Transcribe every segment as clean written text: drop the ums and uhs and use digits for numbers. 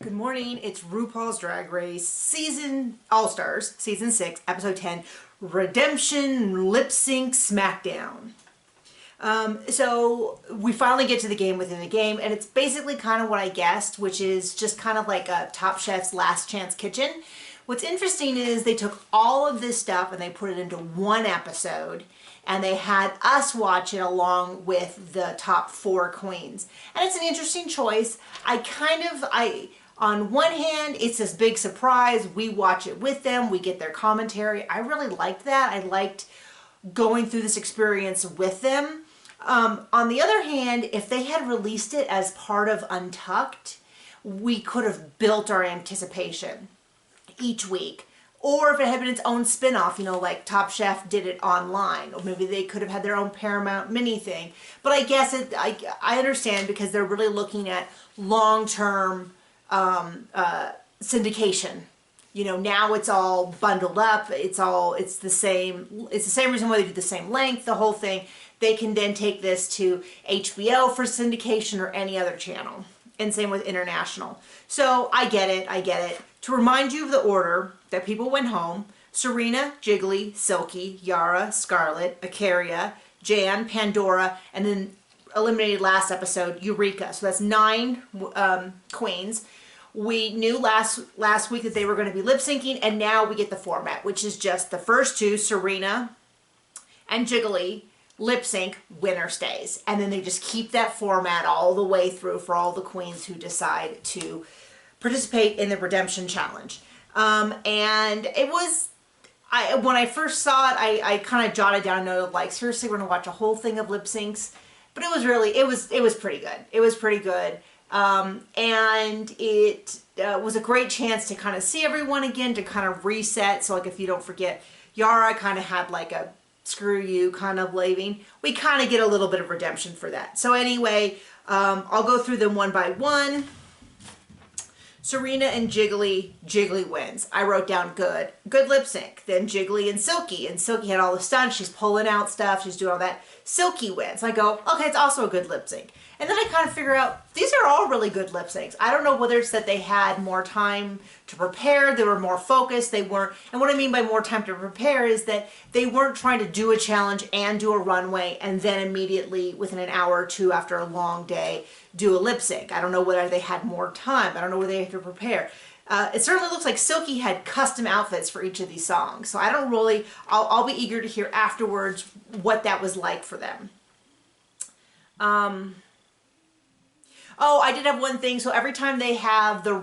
Good morning, it's RuPaul's Drag Race season All-Stars, season 6, episode 10, Rudemption Lip-Synch Smackdown. So we finally get to the game within the game, and it's basically kind of what I guessed, which is just kind of like a Top Chef's Last Chance Kitchen. What's interesting is they took all of this stuff and they put it into one episode, and they had us watch it along with the top 4 queens. And it's an interesting choice. On one hand, it's this big surprise. We watch it with them. We get their commentary. I really liked that. I liked going through this experience with them. On the other hand, if they had released it as part of Untucked, we could have built our anticipation each week. Or if it had been its own spin-off, you know, like Top Chef did it online. Or maybe they could have had their own Paramount mini thing. But I guess I understand, because they're really looking at long-term syndication. You know, now it's all bundled up. It's the same reason why they do the same length, the whole thing. They can then take this to HBO for syndication or any other channel. And same with international. So I get it. To remind you of the order that people went home: Serena, Jiggly, Silky, Yara, Scarlet, Ikaria, Jan, Pandora, and then eliminated last episode, Eureka. So that's 9 queens. We knew last week that they were going to be lip syncing, and now we get the format, which is just the first 2, Serena and Jiggly, lip sync, winner stays. And then they just keep that format all the way through for all the queens who decide to participate in the Redemption Challenge. And it was, when I first saw it, I kind of jotted down a note of like, seriously, we're going to watch a whole thing of lip syncs. But it was really, it was pretty good. It was pretty good. And it was a great chance to kind of see everyone again, to kind of reset. So like, if you don't forget, Yara kind of had like a screw you kind of leaving. We kind of get a little bit of redemption for that. So anyway, I'll go through them one by one. Serena and Jiggly wins. I wrote down good lip sync. Then Jiggly and Silky had all the stunts. She's pulling out stuff. She's doing all that. Silky wins. I go, okay, it's also a good lip sync. And then I kind of figure out, these are all really good lip syncs. I don't know whether it's that they had more time to prepare, they were more focused, they weren't, and what I mean by more time to prepare is that they weren't trying to do a challenge and do a runway and then immediately within an hour or 2 after a long day do a lip sync. I don't know whether they had more time. I don't know whether they had to prepare. It certainly looks like Silky had custom outfits for each of these songs. So I don't really, I'll be eager to hear afterwards what that was like for them. Oh, I did have one thing. So every time they have the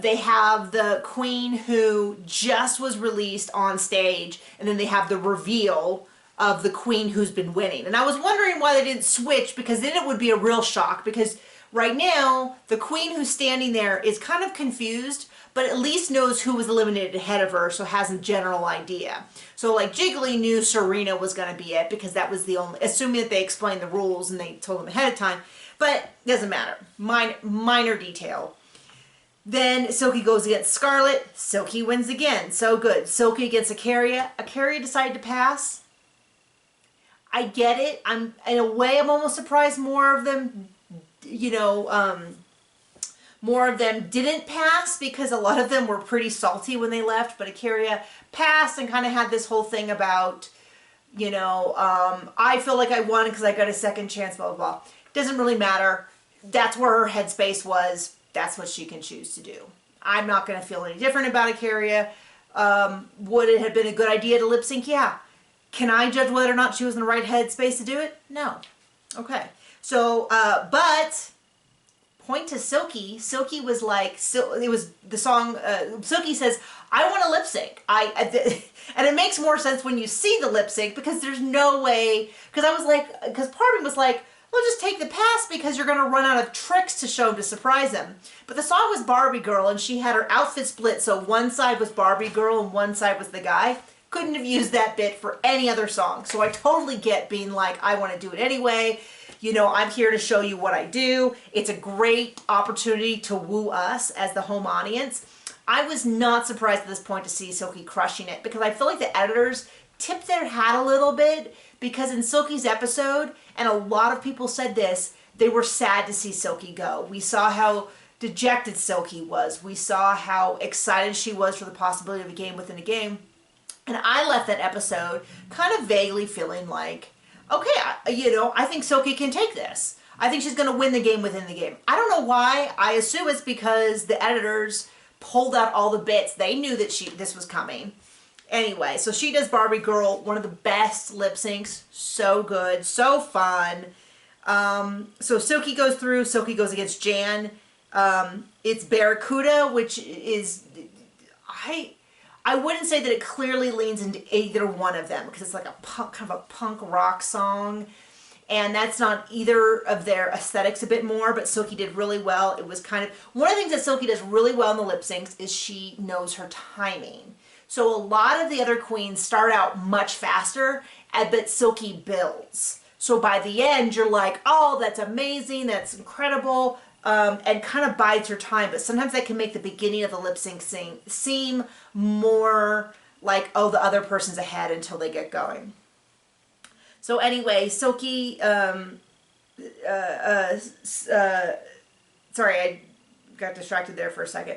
they have the queen who just was released on stage, and then they have the reveal of the queen who's been winning. And I was wondering why they didn't switch, because then it would be a real shock, because right now the queen who's standing there is kind of confused, but at least knows who was eliminated ahead of her, so has a general idea. So like Jiggly knew Serena was going to be it, because that was the only, assuming that they explained the rules and they told them ahead of time, but doesn't matter. Minor detail. Then Silky goes against Scarlet. Silky wins again. So good. Silky against Ikaria. Ikaria decided to pass. I get it. In a way, I'm almost surprised more of them, you know, more of them didn't pass, because a lot of them were pretty salty when they left, but Ikaria passed and kind of had this whole thing about, you know, I feel like I won because I got a second chance, blah, blah, blah. Doesn't really matter. That's where her headspace was. That's what she can choose to do. I'm not going to feel any different about Ikaria. Would it have been a good idea to lip sync? Yeah. Can I judge whether or not she was in the right headspace to do it? No. Okay. So, but point to Silky. Silky was like, it was the song, Silky says, I want to lip sync. And it makes more sense when you see the lip sync, because there's no way, because I was like, because part of me was like, well, just take the pass, because you're going to run out of tricks to show to surprise them. But the song was Barbie Girl, and she had her outfit split, so one side was Barbie Girl and one side was the guy. Couldn't have used that bit for any other song. So I totally get being like, I want to do it anyway. You know, I'm here to show you what I do. It's a great opportunity to woo us as the home audience. I was not surprised at this point to see Silky crushing it, because I feel like the editors tipped their hat a little bit, because in Silky's episode, and a lot of people said this, they were sad to see Silky go. We saw how dejected Silky was. We saw how excited she was for the possibility of a game within a game. And I left that episode kind of vaguely feeling like, okay, I think Silky can take this. I think she's going to win the game within the game. I don't know why. I assume it's because the editors pulled out all the bits. They knew that this was coming. Anyway, so she does Barbie Girl, one of the best lip syncs. So good, so fun. So Silky goes through. Silky goes against Jan. It's Barracuda, which is, I wouldn't say that it clearly leans into either one of them because it's like a kind of a punk rock song. And that's not either of their aesthetics a bit more, but Silky did really well. It was kind of, one of the things that Silky does really well in the lip syncs is she knows her timing. So a lot of the other queens start out much faster, but Silky builds. So by the end, you're like, oh, that's amazing, that's incredible, and kind of bides her time. But sometimes that can make the beginning of the lip sync seem more like, oh, the other person's ahead until they get going. So anyway, Silky, sorry, I got distracted there for a second.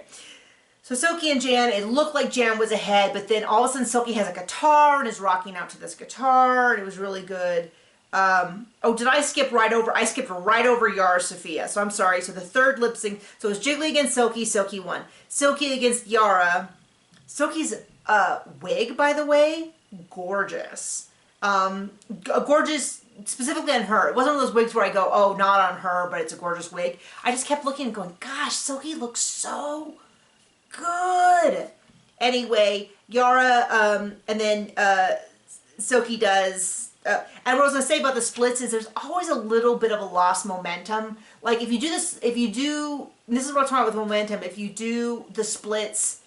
So Silky and Jan, it looked like Jan was ahead, but then all of a sudden Silky has a guitar and is rocking out to this guitar, and it was really good. Oh, did I skip right over? I skipped right over Yara Sofia, so I'm sorry. So the third lip sync, so it was Jiggly against Silky, Silky won. Silky against Yara. Silky's wig, by the way, gorgeous. Gorgeous specifically on her. It wasn't one of those wigs where I go, oh, not on her, but it's a gorgeous wig. I just kept looking and going, gosh, Silky looks so good. Anyway, Yara, and then Silky does, and what I was going to say about the splits is there's always a little bit of a lost momentum. Like if you do this, and this is what I'm talking about with momentum, if you do the splits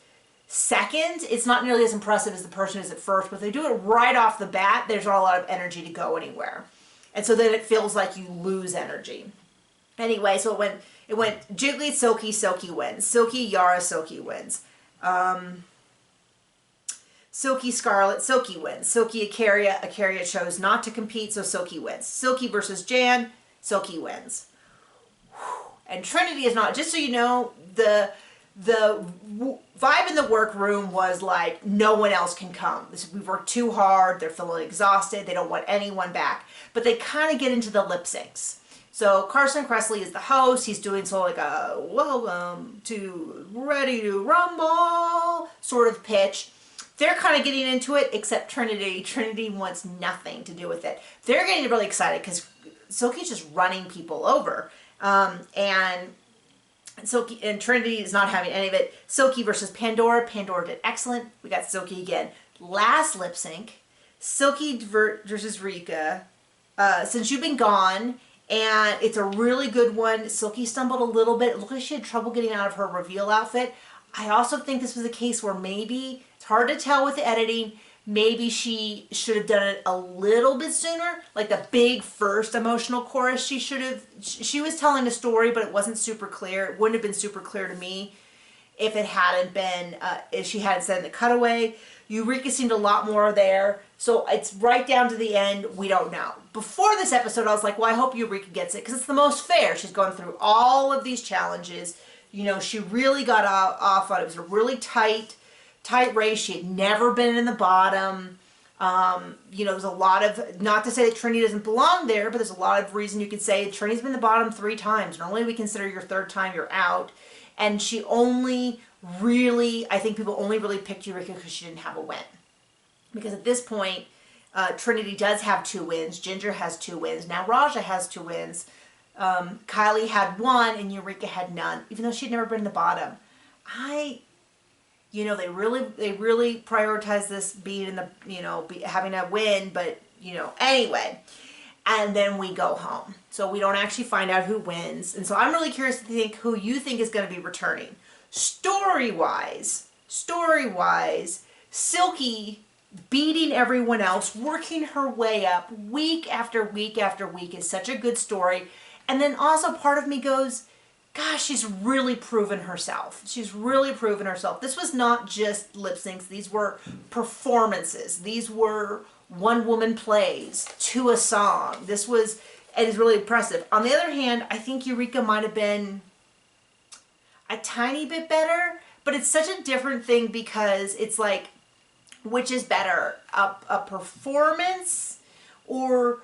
second, it's not nearly as impressive as the person is at first, but if they do it right off the bat, there's not a lot of energy to go anywhere. And so then it feels like you lose energy. Anyway, so it went Jiggly, Silky, Silky wins. Silky, Yara, Silky wins. Silky, Scarlet, Silky wins. Silky, Acaria chose not to compete, so Silky wins. Silky versus Jan, Silky wins. And Trinity is not, just so you know, the vibe in the workroom was like, no one else can come. We've worked too hard, they're feeling exhausted, they don't want anyone back. But they kind of get into the lip syncs. So Carson Kressley is the host, he's doing sort of like a welcome to Ready to Rumble sort of pitch. They're kind of getting into it, except Trinity. Trinity wants nothing to do with it. They're getting really excited because Silky's just running people over. And Silky and Trinity is not having any of it. Silky versus Pandora. Pandora did excellent. We got Silky again. Last lip sync, Silky versus Rika. Since You've Been Gone, and it's a really good one. Silky stumbled a little bit. It looked like she had trouble getting out of her reveal outfit. I also think this was a case where maybe, it's hard to tell with the editing, maybe she should have done it a little bit sooner. Like the big first emotional chorus, she was telling a story, but it wasn't super clear. It wouldn't have been super clear to me if it hadn't been, if she hadn't said in the cutaway. Eureka seemed a lot more there. So it's right down to the end. We don't know. Before this episode, I was like, well, I hope Eureka gets it because it's the most fair. She's going through all of these challenges. You know, she really got off on it. It was a really tight race. She had never been in the bottom. You know, there's a lot of, not to say that Trinity doesn't belong there, but there's a lot of reason you could say Trinity's been in the bottom 3 times. Normally we consider your 3rd time you're out. And she only really, I think people only really picked Eureka because she didn't have a win. Because at this point, Trinity does have 2 wins. Ginger has 2 wins. Now Raja has 2 wins. Kylie had 1 and Eureka had none, even though she'd never been in the bottom. You know, they really prioritize this being in the, you know, having a win, but, you know, anyway. And then we go home. So we don't actually find out who wins. And so I'm really curious to think who you think is going to be returning. Story-wise, Silky beating everyone else, working her way up week after week after week is such a good story. And then also part of me goes, gosh, she's really proven herself. She's really proven herself. This was not just lip syncs. These were performances. These were one-woman plays to a song. This was, It is really impressive. On the other hand, I think Eureka might have been a tiny bit better, but it's such a different thing because it's like, which is better, a performance or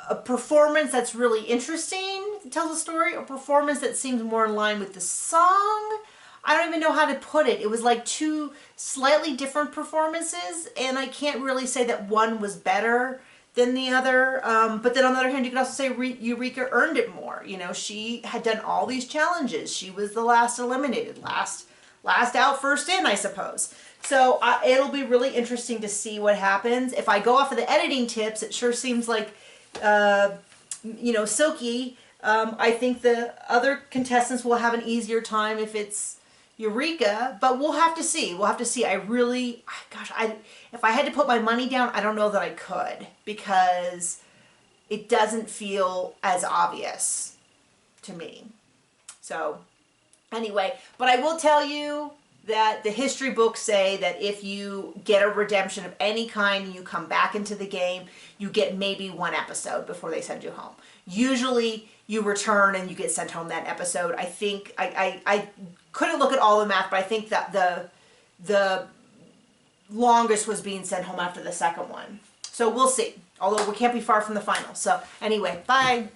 a performance that's really interesting, tells a story, or performance that seems more in line with the song? I don't even know how to put it. It was like two slightly different performances, and I can't really say that one was better than the other. But then on the other hand, you could also say Eureka earned it more. You know, she had done all these challenges. She was the last eliminated, last out, first in, I suppose. So it'll be really interesting to see what happens. If I go off of the editing tips, it sure seems like, you know, Silky, I think the other contestants will have an easier time if it's Eureka, but we'll have to see. We'll have to see. I really, gosh, if I had to put my money down, I don't know that I could, because it doesn't feel as obvious to me. So anyway, but I will tell you that the history books say that if you get a redemption of any kind and you come back into the game, you get maybe one episode before they send you home. Usually you return and you get sent home that episode. I think, I couldn't look at all the math, but I think that the longest was being sent home after the second one. So we'll see. Although we can't be far from the final. So anyway, bye.